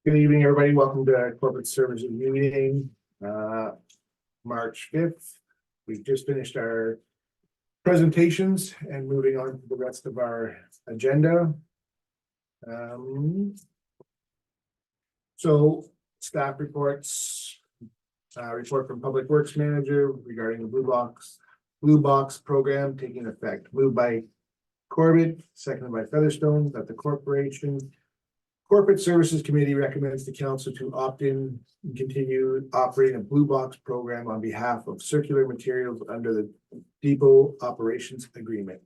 Good evening, everybody. Welcome to our corporate services meeting, March 5th. We've just finished our presentations and moving on to the rest of our agenda. So staff reports, report from Public Works Manager regarding the Blue Box program taking effect. Moved by Corbett, seconded by Featherstone, that the Corporate Services Committee recommends the council to opt in and continue operating a Blue Box program on behalf of circular materials under the depot operations agreement.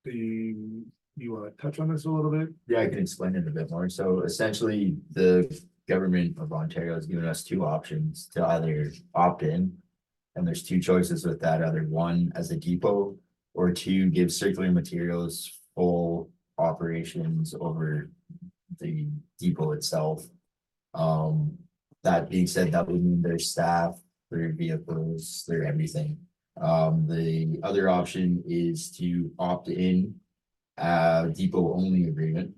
Do you want to touch on this a little bit? Yeah, I can explain it a bit more. So essentially, the government of Ontario has given us two options to either opt in, and there's two choices with that, either one as a depot or two give circular materials full operations over the depot itself. That being said, that would mean their staff, their vehicles, their everything. The other option is to opt in depot only agreement,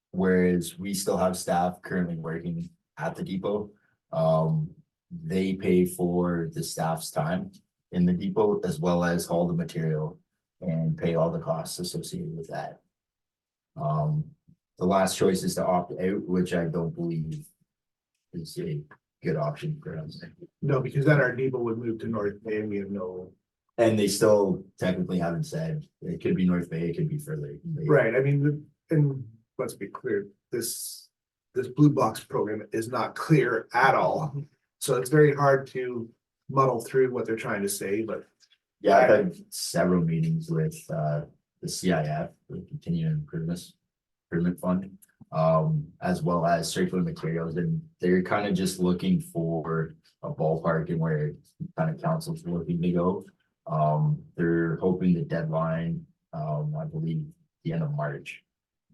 whereas we still have staff currently working at the depot. They pay for the staff's time in the depot as well as haul the material and pay all the costs associated with that. The last choice is to opt out, which I don't believe is a good option for us. No, because then our depot would move to North Bay and we have no. And they still technically haven't said, it could be North Bay, it could be further. Right, I mean, and let's be clear, this Blue Box program is not clear at all. So it's very hard to muddle through what they're trying to say, but. Yeah, I've had several meetings with the CIF, the Continuing Improvement Fund, as well as circular materials, and they're kind of just looking for a ballpark and where kind of council's looking to go. They're hoping the deadline, I believe the end of March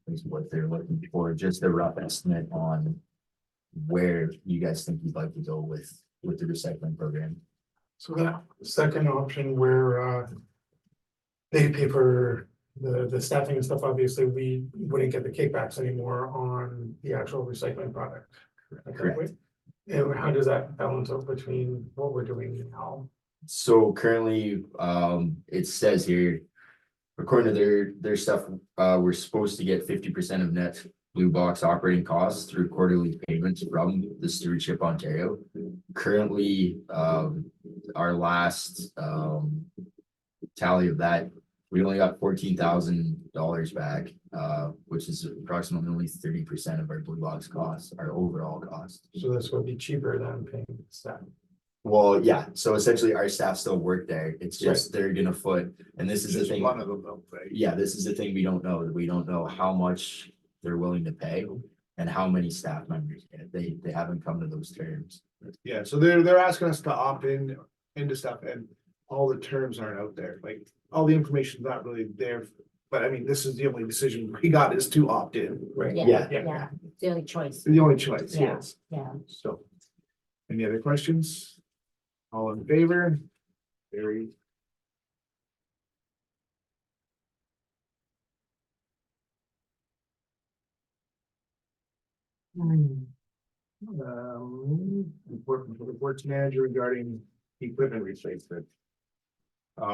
is what they're looking for, just a rough estimate on where you guys think you'd like to go with the recycling program. So that second option where they pay for the staffing and stuff, obviously we wouldn't get the kickbacks anymore on the actual recycling product. Correct. And how does that balance out between what we're doing now? So currently, it says here, according to their stuff, we're supposed to get 50% of net Blue Box operating costs through quarterly payments from the Stewardship Ontario. Currently, our last tally of that, we only got $14,000 back, which is approximately only 30% of our Blue Box costs, our overall cost. So this would be cheaper than paying staff. Well, yeah, so essentially our staff still work there. It's just they're gonna foot, and this is the Just thing. one of them, though, right? Yeah, this is the thing we don't know. We don't know how much they're willing to pay and how many staff members get. They haven't come to those terms. Yeah, so they're asking us to opt into stuff and all the terms aren't out there, like all the information's not really there. But I mean, this is the only decision we got is to opt in, right? Yeah. Yeah, it's the only choice. The only choice, Yeah. yes. Yeah. So, any other questions? All in favor? Very. Report from Public Works Manager regarding equipment replacement.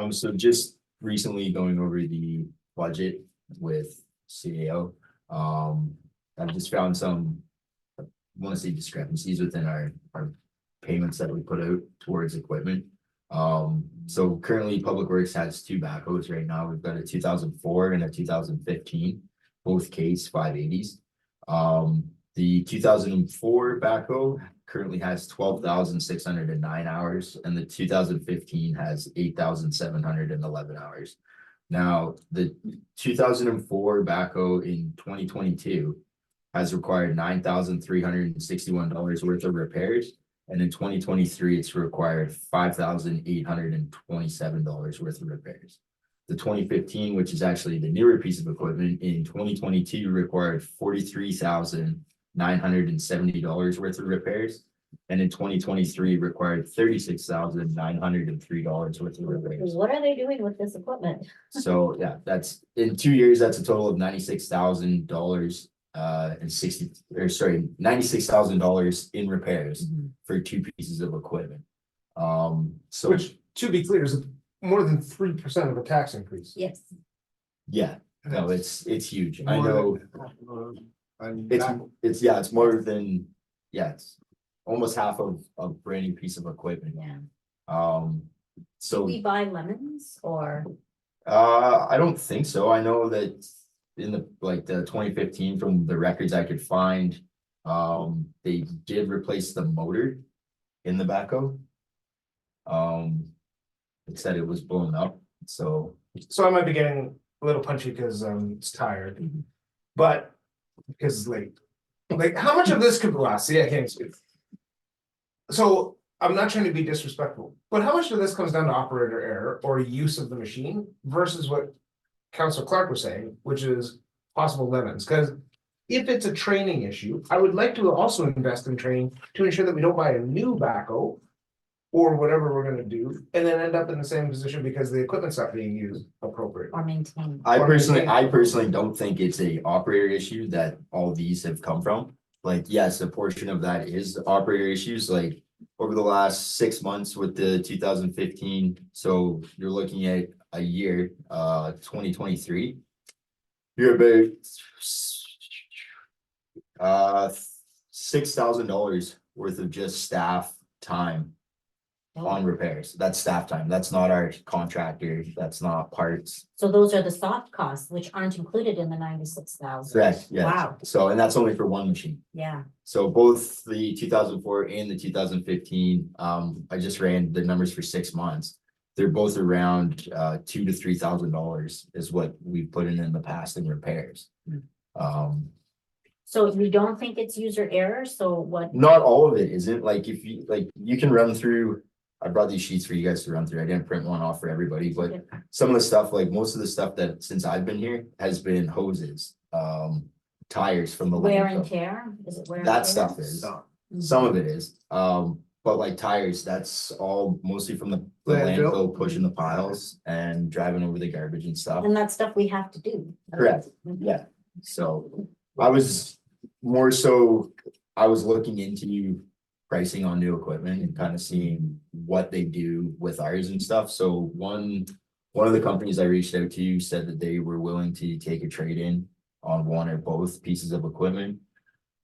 So just recently going over the budget with CAO, I've just found some, I want to say discrepancies within our payments that we put out towards equipment. So currently Public Works has two backhoes right now. We've got a 2004 and a 2015, both case 580s. The 2004 backhoe currently has 12,609 hours, and the 2015 has 8,711 hours. Now, the 2004 backhoe in 2022 has required $9,361 worth of repairs, and in 2023 it's required $5,827 worth of repairs. The 2015, which is actually the newer piece of equipment, in 2022 required $43,970 worth of repairs, and in 2023 required $36,903 worth of repairs. What are they doing with this equipment? So yeah, that's in 2 years, that's a total of $96,000 and $96,000 in repairs Mhm. for two pieces of equipment. So, Which, to be clear, is more than 3% of a tax increase. Yes, yeah, no, it's huge. I More know. than- and It's, back- it's more than, it's almost half of a brand new piece of equipment. yeah. So, We buy lemons or, I don't think so. I know that in the 2015, from the records I could find, they did replace the motor in the backhoe. It said it was blown up, so. So I might be getting a little punchy because it's tired, but because it's late. Like, how much of this could last? See, I can't speak. So I'm not trying to be disrespectful, but how much of this comes down to operator error or use of the machine versus what Councilor Clark was saying, which is possible lemons? Because if it's a training issue, I would like to also invest in training to ensure that we don't buy a new backhoe or whatever we're gonna do, and then end up in the same position because the equipment's not being used appropriately. or maintain. I Or personally maintain. don't think it's a operator issue that all these have come from. Like, yes, a portion of that is operator issues, like over the last 6 months with the 2015. So you're looking at a year, 2023. You're about $6,000 worth of just staff time on repairs. That's staff time. That's not our contractor. That's not parts. So those are the soft costs, which aren't included in the 96,000. Correct, yeah. Wow, So, and that's only for one machine. yeah, So both the 2004 and the 2015, I just ran the numbers for 6 months. They're both around $2,000 to $3,000 is what we've put in the past in repairs. so you don't think it's user error, so what? Not all of it isn't. Like, if you you can run through. I brought these sheets for you guys to run through. I didn't print one off for everybody, but some of the stuff, like most of the stuff that since I've been here has been hoses, tires from the Wear and landfill. tear, is it wear and tear? That stuff is. Mhm. Some of it is, but like tires, that's all mostly from the Landfill. landfill pushing the piles and driving over the garbage and stuff. And that's stuff we have to do. Correct, Mhm. yeah, so I was more so, I was looking into pricing on new equipment and kind of seeing what they do with ours and stuff. So one of the companies I reached out to said that they were willing to take a trade-in on one or both pieces of equipment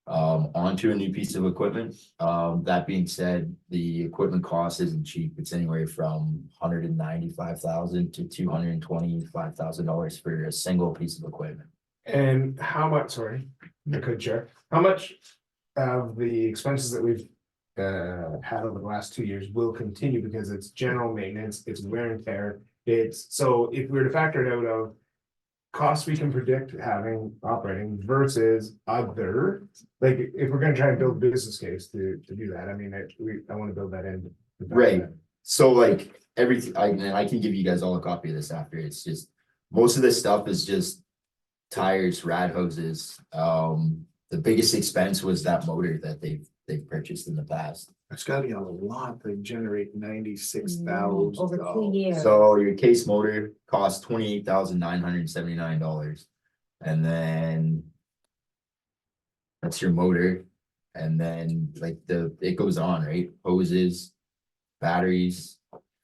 onto a new piece of equipment. That being said, the equipment cost isn't cheap. It's anywhere from $195,000 to $225,000 for a single piece of equipment. And how much, sorry, I could check, how much of the expenses that we've had over the last 2 years will continue because it's general maintenance, it's wear and tear. So if we were to factor it out of costs we can predict having operating versus other, like if we're gonna try and build a business case to do that, I mean, I want to build that in. Right. So like everything, I can give you guys all a copy of this after. It's just, most of this stuff is just tires, rad hoses. The biggest expense was that motor that they've purchased in the past. It's gotta be a lot to generate Over 96,000. 2 years. So your case motor costs $28,979. And then that's your motor. And then like it goes on, right? Hoses, batteries.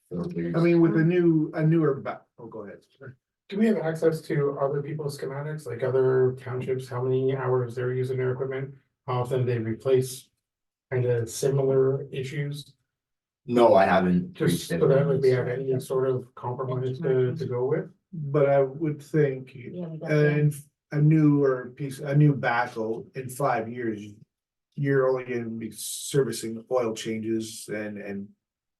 filters. I mean, with a newer go ahead. Do we have access to other people's schematics, like other townships, how many hours they're using their equipment? How often they replace kind of similar issues? No, I haven't. Just reached so out that on like we this. have any sort of compromise to go with? But I would think, Yeah, we got and a new backhoe in 5 years, you're only gonna be servicing oil changes and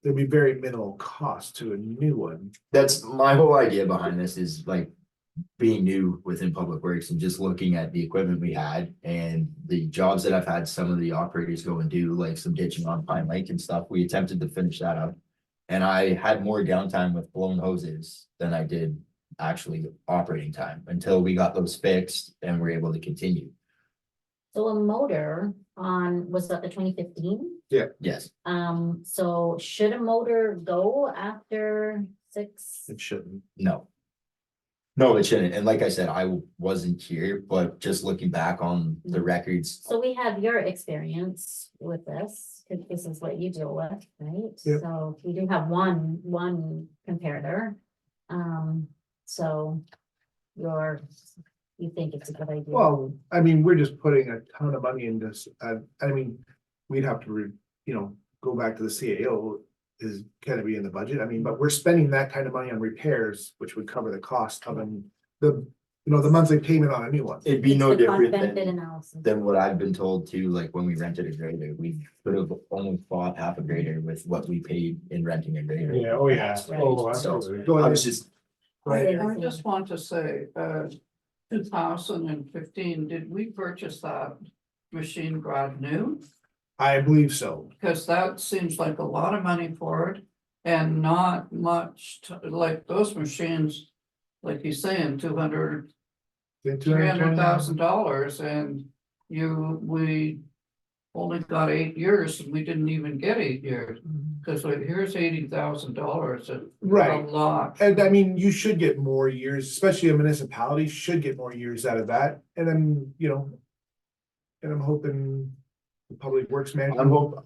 there'd be very minimal cost to a new one. That's my whole idea behind this, is like being new within Public Works and just looking at the equipment we had and the jobs that I've had some of the operators go and do, like some ditching on Pine Lake and stuff. We attempted to finish that up. And I had more downtime with blown hoses than I did actually operating time until we got those fixed and were able to continue. So a motor was that the 2015? Yes, So should a motor go after 6? It shouldn't. no. No, it shouldn't. And like I said, I wasn't here, but just looking back on the records, So we have your experience with this, because this is what you deal with, right? Yep. So we do have one comparator. So you think it's a good idea? Well, I mean, we're just putting a ton of money into this, I mean, we'd have to, go back to the CAO is gonna be in the budget, I mean, but we're spending that kind of money on repairs, which would cover the cost of the monthly payment on a new one. it'd be It's no the cost different benefit than, analysis. what I've been told too, like when we rented a grader, we could have only bought half a grader with what we paid in renting a grader. Yeah, oh, yeah. Right. Oh, So absolutely. Go I ahead. was just, I just want to say, 2015, did we purchase that machine brand new? I believe so. Because that seems like a lot of money for it and not much, like those machines, like he's saying, $300,000 and we only got 8 years and we didn't even get 8 years. Cause like, here's $80,000 and a Right, lot. and I mean, you should get more years, especially a municipality should get more years out of that, and then, and I'm hoping the public works manager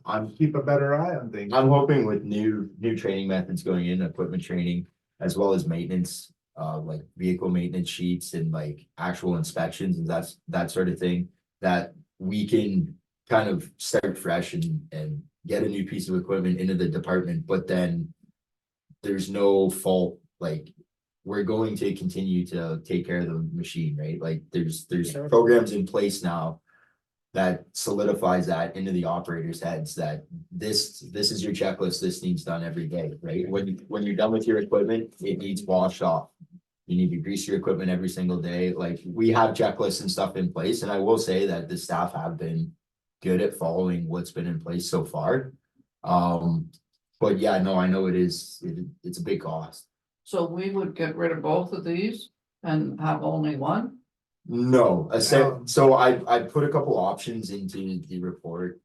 I'm keep a better eye on things. hoping with new training methods going in, equipment training, as well as maintenance, like vehicle maintenance sheets and like actual inspections and that sort of thing. That we can kind of start fresh and get a new piece of equipment into the department, but then there's no fault, like we're going to continue to take care of the machine, right? Like there's programs in place now that solidifies that into the operators' heads that this is your checklist, this needs done every day, right? When you're done with your equipment, it needs washed off. You need to grease your equipment every single day. Like we have checklists and stuff in place, and I will say that the staff have been good at following what's been in place so far. But yeah, no, I know it's a big cost. So we would get rid of both of these and have only one? No, Um, so I put a couple options into the report,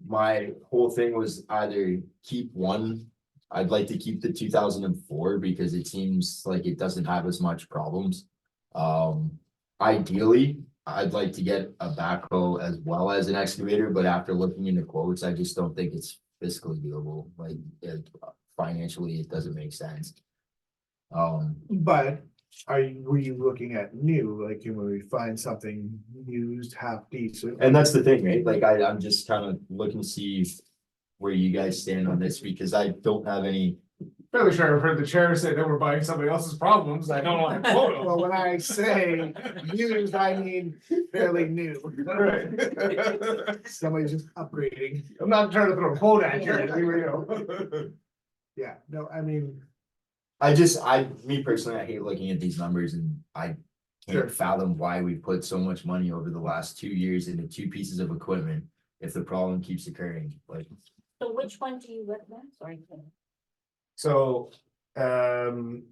my whole thing was either keep one. I'd like to keep the 2004 because it seems like it doesn't have as much problems. Ideally, I'd like to get a backhoe as well as an excavator, but after looking into quotes, I just don't think it's fiscally doable, like financially, it doesn't make sense. But were you looking at new, like, can we find something used, half decent? And that's the thing, right? Like I'm just kind of looking to see where you guys stand on this because I don't have any. Fairly sure I've heard the chair say that we're buying somebody else's problems. I don't want to quote them. Well, when I say used, I mean fairly new. Somebody's just upgrading. I'm not trying to throw a quote at you. Here we go. Yeah, no, I mean, Me personally, I hate looking at these numbers and I Sure. can't fathom why we put so much money over the last 2 years into 2 pieces of equipment if the problem keeps occurring, like. So which one do you recommend? Sorry. So,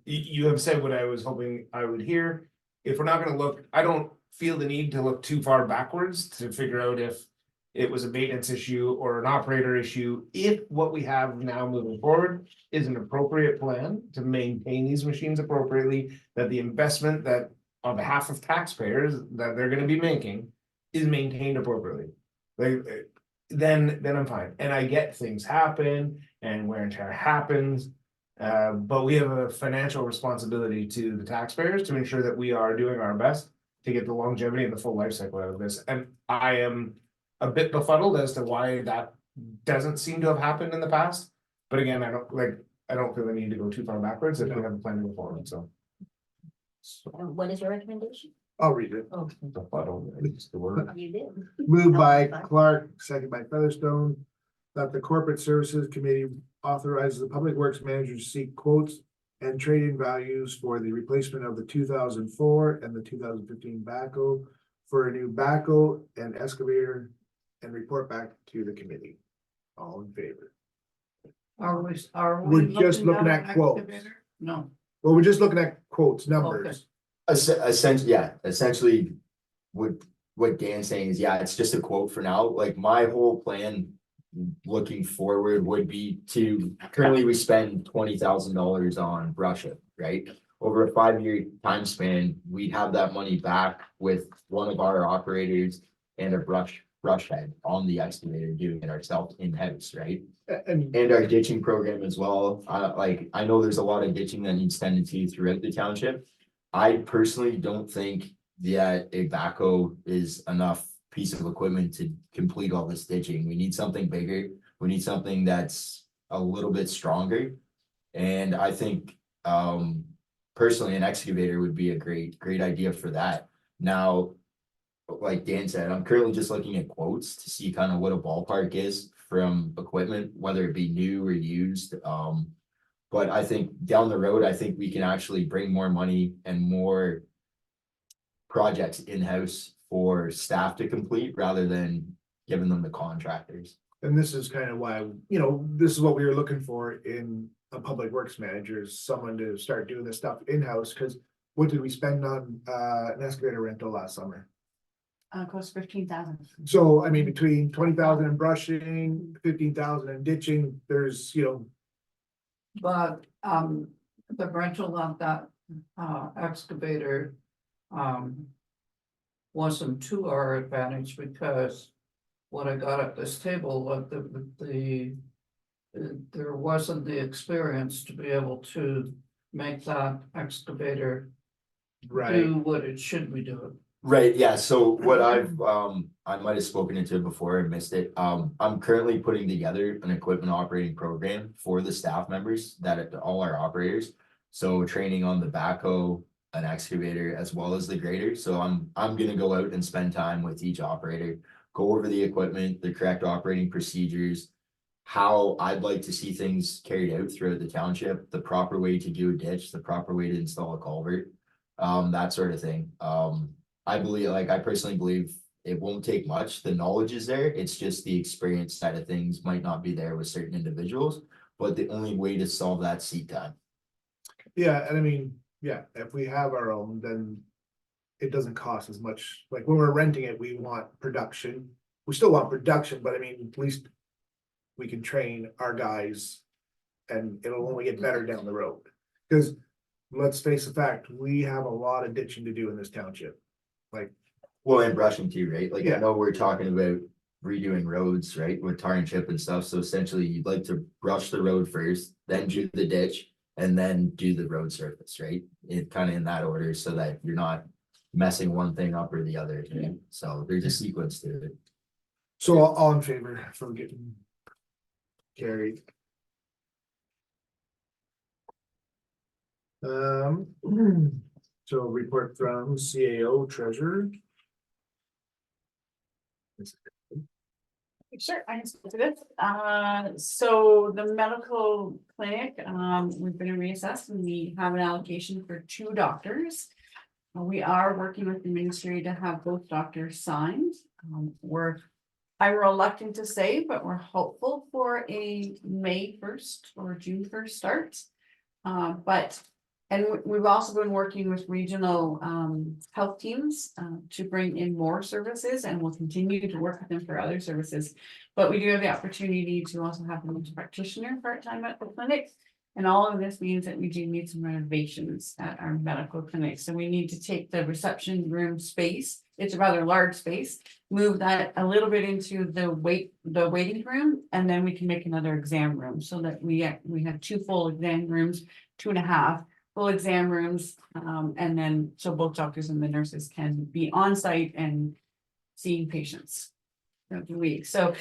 you have said what I was hoping I would hear. If we're not gonna look, I don't feel the need to look too far backwards to figure out if it was a maintenance issue or an operator issue. If what we have now moving forward is an appropriate plan to maintain these machines appropriately, that the investment that on behalf of taxpayers that they're gonna be making is maintained appropriately. Like, then I'm fine. And I get things happen and wear and tear happens. But we have a financial responsibility to the taxpayers to ensure that we are doing our best to get the longevity and the full life cycle out of this. And I am a bit befuddled as to why that doesn't seem to have happened in the past. But again, I don't feel the need to go too far backwards if we have a plan to go forward, so. What is your recommendation? I'll read it. Oh, Befuddled, it's the word. you did. Moved by Clark, second by Featherstone, that the Corporate Services Committee authorizes the Public Works Manager to seek quotes and trade-in values for the replacement of the 2004 and the 2015 backhoe for a new backhoe and excavator and report back to the committee. All in favor? Are we We're just looking at an quotes. excavator? No, Well, we're just looking at quotes, numbers. Essentially, what Dan's saying is, yeah, it's just a quote for now. Like my whole plan looking forward would be to, currently we spend $20,000 on brush it, right? Over a 5-year time span, we have that money back with one of our operators and a brush head on the excavator doing it ourselves in-house, right? And And our ditching program as well. I know there's a lot of ditching that needs tended to throughout the township. I personally don't think that a backhoe is enough piece of equipment to complete all this ditching. We need something bigger. We need something that's a little bit stronger. And I think, personally, an excavator would be a great idea for that. Now, like Dan said, I'm currently just looking at quotes to see kind of what a ballpark is from equipment, whether it be new or used. But I think down the road, I think we can actually bring more money and more projects in-house for staff to complete rather than giving them to contractors. And this is kind of why, this is what we were looking for in a public works manager, is someone to start doing this stuff in-house, because what did we spend on an excavator rental last summer? Close to 15,000. So, I mean, between 20,000 in brushing, 15,000 in ditching, there's, But, the rental of that, excavator, wasn't to our advantage because what I got at this table, what there wasn't the experience to be able to make that excavator right, do what it should be doing. Right, yeah, so what I might have spoken into it before and missed it. I'm currently putting together an equipment operating program for the staff members all our operators. So training on the backhoe, an excavator, as well as the grader. So I'm gonna go out and spend time with each operator, go over the equipment, the correct operating procedures, how I'd like to see things carried out throughout the township, the proper way to do a ditch, the proper way to install a culvert, that sort of thing. I personally believe it won't take much. The knowledge is there. It's just the experience side of things might not be there with certain individuals, but the only way to solve that seat time. yeah, and I mean, yeah, if we have our own, then it doesn't cost as much, like when we're renting it, we want production. We still want production, but I mean, at least we can train our guys and it'll only get better down the road. Because let's face the fact, we have a lot of ditching to do in this township. Like, Well, and brushing too, right? Like, Yeah. I know we're talking about redoing roads, right, with tar and chip and stuff, so essentially you'd like to brush the road first, then do the ditch. And then do the road surface, right? It kind of in that order so that you're not messing one thing up or the other, right? So there's a sequence to it. so all in favor for getting carried. So report from CAO treasurer. Sure, I can speak to this. So the medical clinic, we've been reassessed and we have an allocation for 2 doctors. We are working with the ministry to have both doctors signed. I'm reluctant to say, but we're hopeful for a May 1st or June 1st start. And we've also been working with regional health teams to bring in more services, and we'll continue to work with them for other services. But we do have the opportunity to also have a nurse practitioner part-time at the clinic. And all of this means that we do need some renovations at our medical clinic. So we need to take the reception room space, it's a rather large space, move that a little bit into the waiting room, and then we can make another exam room so that we have 2 full exam rooms, 2.5 full exam rooms, and then so both doctors and the nurses can be on site and seeing patients throughout the week. So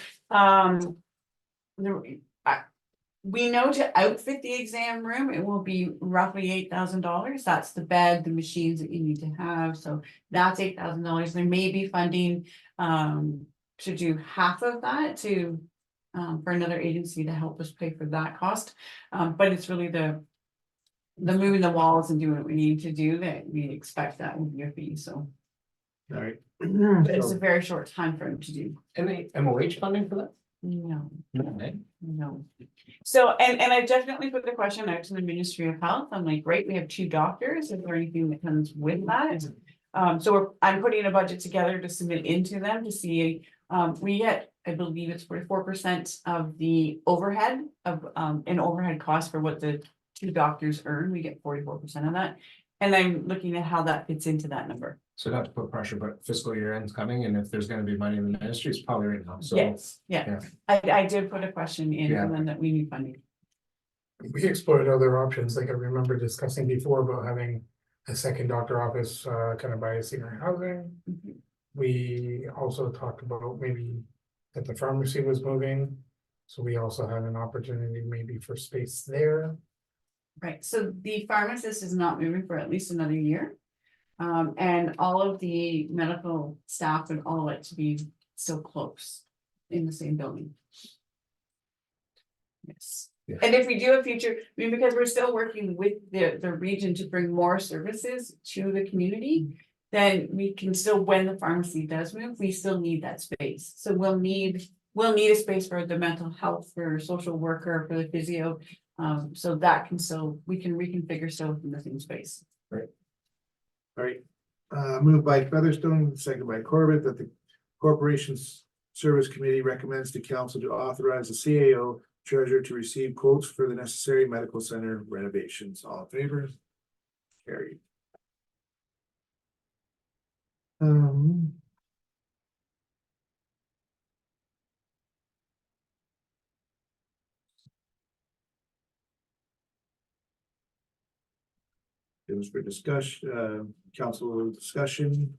we know to outfit the exam room, it will be roughly $8,000. That's the bed, the machines that you need to have. So that's $8,000. There may be funding to do half of that to for another agency to help us pay for that cost. But it's really the moving the walls and doing what we need to do that we expect that will be a fee. So All right. but it's So, a very short time frame to do. Any MOH funding for that? No. No. No. So, and I definitely put the question out to the Ministry of Health. I'm like, great, we have 2 doctors. Is there anything that comes with that? So I'm putting a budget together to submit into them to see, we get I believe it's 44% of the overhead of, an overhead cost for what the two doctors earn, we get 44% of that. And I'm looking at how that fits into that number. So not to put pressure, but fiscal year end's coming, and if there's gonna be money in the ministry, it's probably right now, so. Yes, yeah, I did put a question in, Yeah. and then that we need funding. We explored other options, like I remember discussing before about having a second doctor office, kind of by senior housing. Mhm. We also talked about maybe that the pharmacy was moving. So we also had an opportunity maybe for space there. Right, so the pharmacist is not moving for at least another year. And all of the medical staff would all like to be so close in the same building. Yes, Yeah. and if we do a future, I mean, because we're still working with the region to bring more services to the community. Then we can still, when the pharmacy does move, we still need that space, so we'll need a space for the mental health, for social worker, for the physio. So that can still, we can reconfigure still within the same space. All right, moved by Featherstone, second by Corbett, that the Corporation's Service Committee recommends to council to authorize the CAO treasurer to receive quotes for the necessary medical center renovations. All in favor? Carried. It was for discussion, council discussion.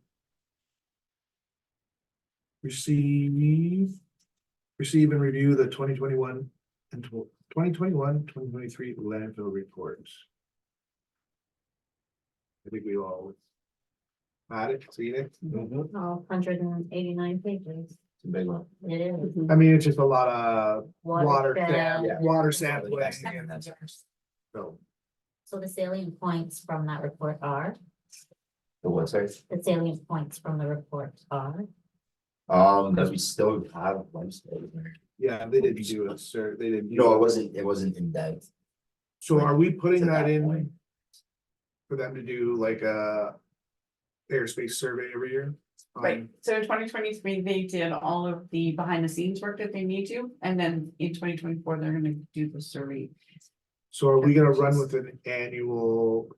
Receive and review the 2021 and 2023 landfill reports. I think we all had it, seen it. Mhm. 189 pages. It's a big one. It is. I mean, it's just a lot of water, Watershed. yeah, water sampling. And that's- So, So the salient points from that report are, The what, sorry? the salient points from the report are. That we still have lifestyle there. yeah, they didn't do it, sir. They didn't. No, it wasn't in depth. So are we putting To that that in point. for them to do like a airspace survey every year? Right, so in 2023, they did all of the behind the scenes work that they need to, and then in 2024, they're gonna do the survey. So are we gonna run with an annual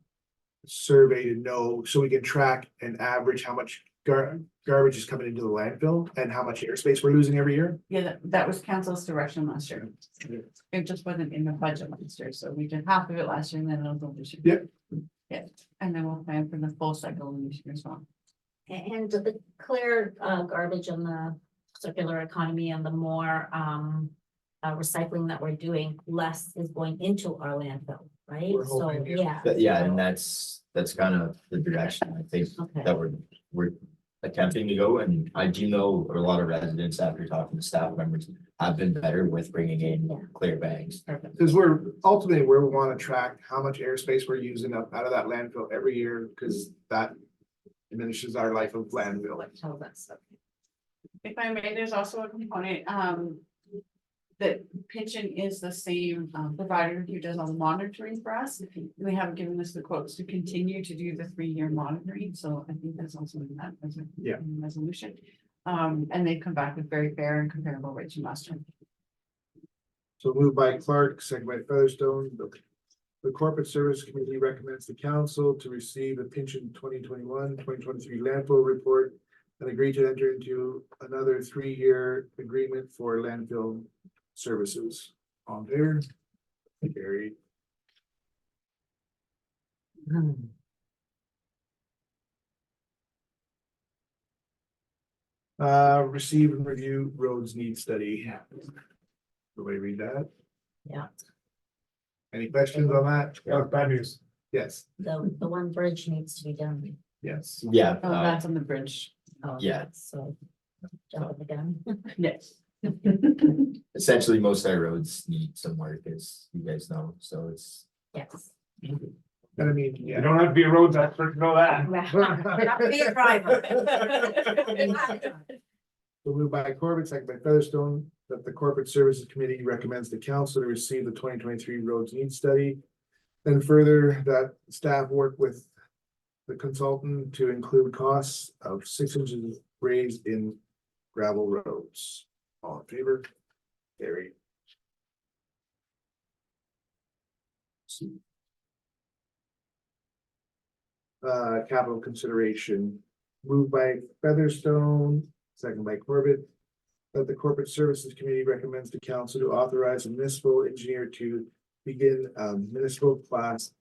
survey to know, so we can track and average how much garbage is coming into the landfill and how much airspace we're losing every year? Yeah, that was council's direction last year. It just wasn't in the budget last year, so we did half of it last year and then it'll go this year. Yep. Yeah, and then we'll plan for the full cycle this year as well. And the clear garbage and the circular economy and the more recycling that we're doing, less is going into our landfill, right? We're So, hoping, yeah. Yeah, and that's kind of the direction I think Okay. that we're attempting to go, and I do know a lot of residents after talking to staff members have been better with bringing in Yeah. clear bags. Perfect. Cause we're ultimately, we wanna track how much airspace we're using up out of that landfill every year, cause that diminishes our life of landfill. What tells us? If I may, there's also a component, that pension is the same provider who does all the monitoring for us. They haven't given us the quotes to continue to do the 3-year monitoring, so I think that's also in that Yeah. resolution. And they've come back with very fair and comparable rates from last year. So moved by Clark, second by Featherstone. The Corporate Service Committee recommends the council to receive a pension 2021-2023 landfill report and agree to enter into another 3-year agreement for landfill services. On there. Carried. Receive and review roads need study. Everybody read that? Yeah, Any questions on that? Yeah, bad news. Yes, the one bridge needs to be done. yes. Yeah, Oh, that's on the bridge. Oh, Yeah. So. Jump the gun. Yes. essentially most of our roads need some work, as you guys know, so it's. Yes. And I mean, You yeah. don't have to be a roads expert to know that. Not to be a driver. So moved by Corbett, second by Featherstone, that the Corporate Services Committee recommends the council to receive the 2023 roads needs study. And further, that staff work with the consultant to include costs of 6 inches raised in gravel roads. All in favor? Carried. Capital consideration, moved by Featherstone, second by Corbett. That the Corporate Services Committee recommends to council to authorize a municipal engineer to begin municipal class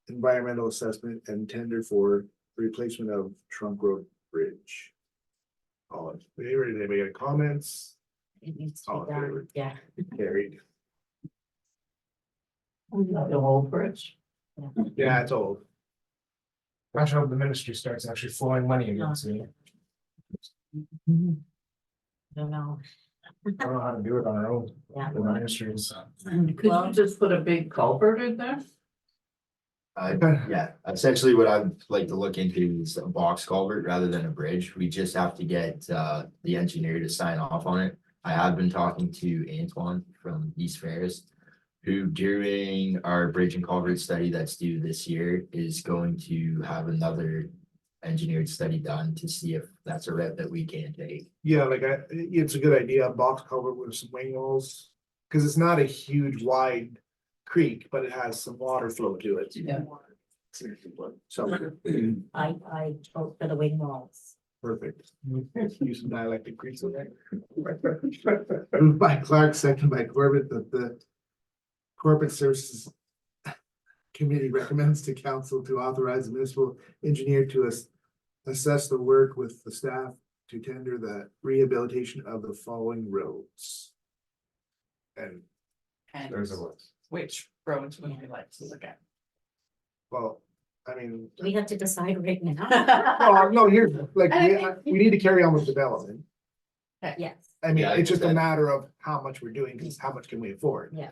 environmental assessment and tender for replacement of Trunk Road Bridge. All in favor, did anybody got comments? It needs to All be in favor? done, yeah. Carried. The whole bridge. Yeah, it's old. I hope the ministry starts actually flowing money again soon. Don't know. I don't know how to do it on our own. Yeah. The ministry is. Could you just put a big culvert in there? Yeah, essentially what I'd like to look into is a box culvert rather than a bridge. We just have to get the engineer to sign off on it. I have been talking to Antoine from East Ferris, who during our bridge and culvert study that's due this year is going to have another engineered study done to see if that's a route that we can take. Yeah, it's a good idea, a box culvert with some wing walls, cause it's not a huge wide creek, but it has some water flow to it. Yeah. So, I vote for the wing walls. perfect. Use some dialectic creeks in there. Moved by Clark, second by Corbett, that the Corporate Services Committee recommends to council to authorize the municipal engineer to assess the work with the staff to tender the rehabilitation of the following roads. And, And There's a list. which roads would we like to look at? well, I mean, We have to decide right now. no, you're, like, And I think- we need to carry on with development. Yes, I mean, Yeah, I it's just a think that- matter of how much we're doing, because how much can we afford? yeah.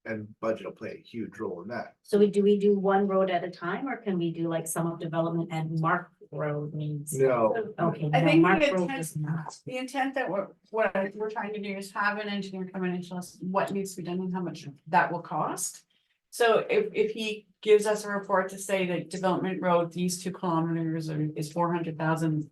And budget will play a huge role in that. So do we do one road at a time, or can we do like some of development and Mark Road needs? No, Okay, I no, think Mark the Road intent- does not. The intent that we're trying to do is have an engineer come in and tell us what needs to be done and how much that will cost. So if he gives us a report to say that development road, these 2 kilometers is 400,000.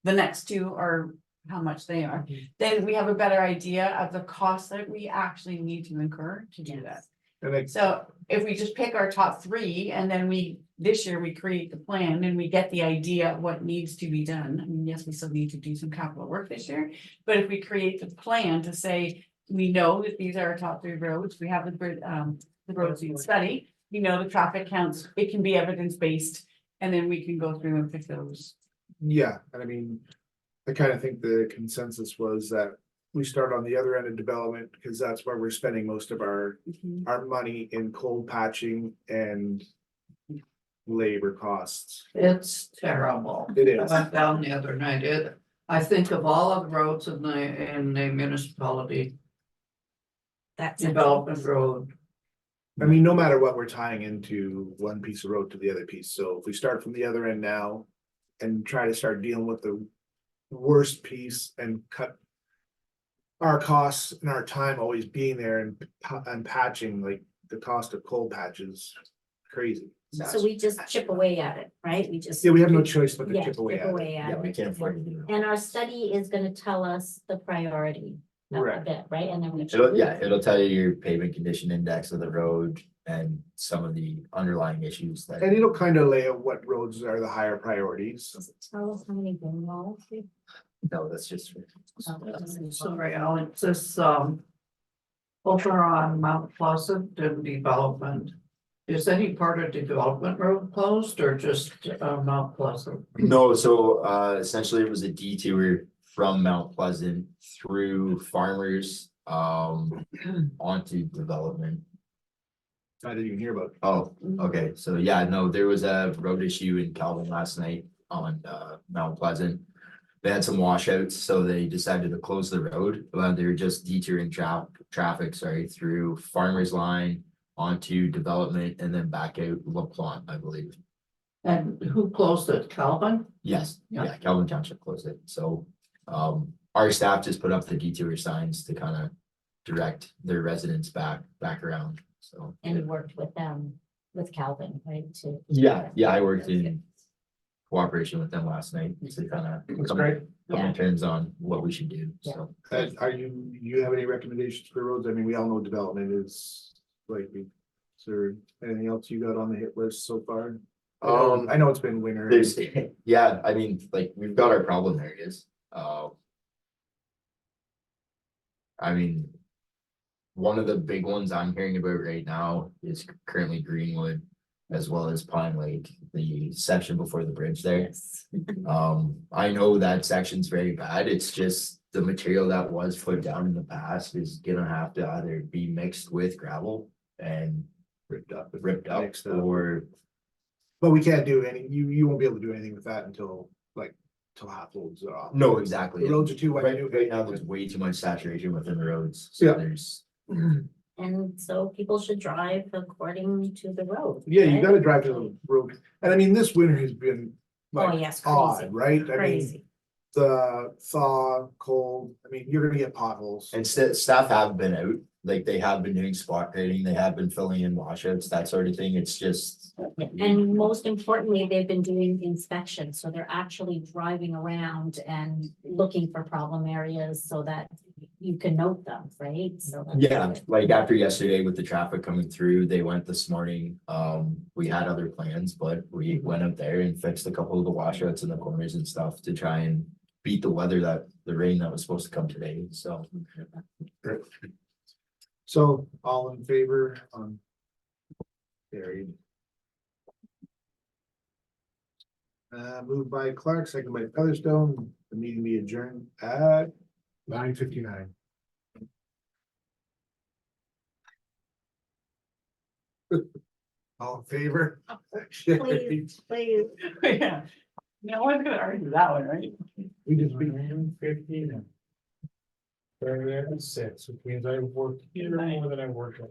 The next 2 are how much they are, then we have a better idea of the cost that we actually need to incur to do that. and like, So if we just pick our top 3 and then this year we create the plan and we get the idea of what needs to be done. I mean, yes, we still need to do some capital work this year, but if we create the plan to say, we know that these are our top 3 roads, we have the roads we study, we know the traffic counts, it can be evidence-based, and then we can go through and pick those. yeah, and I mean, I kind of think the consensus was that we start on the other end of development, because that's where we're spending most of our money in cold patching and labor costs. It's terrible. It I is. went down the other night, I think of all of the roads in the municipality, That's. development road. I mean, no matter what, we're tying into one piece of road to the other piece. So if we start from the other end now and try to start dealing with the worst piece and cut our costs and our time always being there and patching, like the cost of cold patches, crazy. So we just chip away at it, right? We just. Yeah, we have no choice but to Yeah, chip away at it. Yeah, we can't afford to do it. And our study is gonna tell us the priority of Correct. it, right? And then we. It'll tell you your pavement condition index of the road and some of the underlying issues that. And it'll kind of lay out what roads are the higher priorities. Does it tell us how many wing walls? we- No, that's just. Sorry, Alex, this, over on Mount Pleasant and development. Is any part of development road closed or just, Mount Pleasant? No, so essentially it was a detour from Mount Pleasant through farmers onto development. I didn't even hear about it. Oh, okay, so yeah, no, there was a road issue in Calvin last night on Mount Pleasant. They had some washouts, so they decided to close the road, but they were just detouring traffic, sorry, through Farmers Line onto development and then back out La Plante, I believe. And who closed it, Calvin? Yes, Yeah. yeah, Calvin Township closed it, so our staff just put up the detour signs to kind of direct their residents back around, so. And you worked with them, with Calvin, right, to. Yeah, I worked in cooperation with them last night to kind of That's come great. come Yeah. to terms on what we should do, so. Are you have any recommendations for roads? I mean, we all know development is like, is there anything else you got on the hit list so far? I know it's been winter. There's, yeah, I mean, like, we've got our problem areas, I mean. One of the big ones I'm hearing about right now is currently Greenwood. As well as Pine Lake, the section before the bridge there. Yes. I know that section's very bad, it's just the material that was put down in the past is gonna have to either be mixed with gravel and. Ripped up, Mixed up. or, But we can't do any, you won't be able to do anything with that until like, till half loads are off. no, exactly. The roads are too wet. Right now, there's way too much saturation within the roads, so Yeah. there's. And so people should drive according to the road. Yeah, you right? gotta drive to the road, and I mean, this winter has been Oh, like yes, odd, crazy, right? I mean, crazy. the thaw, cold, I mean, you're gonna get potholes. And staff have been out, like they have been doing spot grading, they have been filling in washouts, that sort of thing, it's just. And most importantly, they've been doing inspections, so they're actually driving around and looking for problem areas so that you can note them, right? So. that's Yeah, good. like after yesterday with the traffic coming through, they went this morning, we had other plans, but we went up there and fixed a couple of the washouts in the corners and stuff to try and. Beat the weather the rain that was supposed to come today, so. So, all in favor on. Carried. Moved by Clark, second by Featherstone, the meeting be adjourned at 9:59. All in favor? Please, please. Yeah. No one's gonna argue that one, right? We just be 15. They're there at 6, which means I work here more than I work at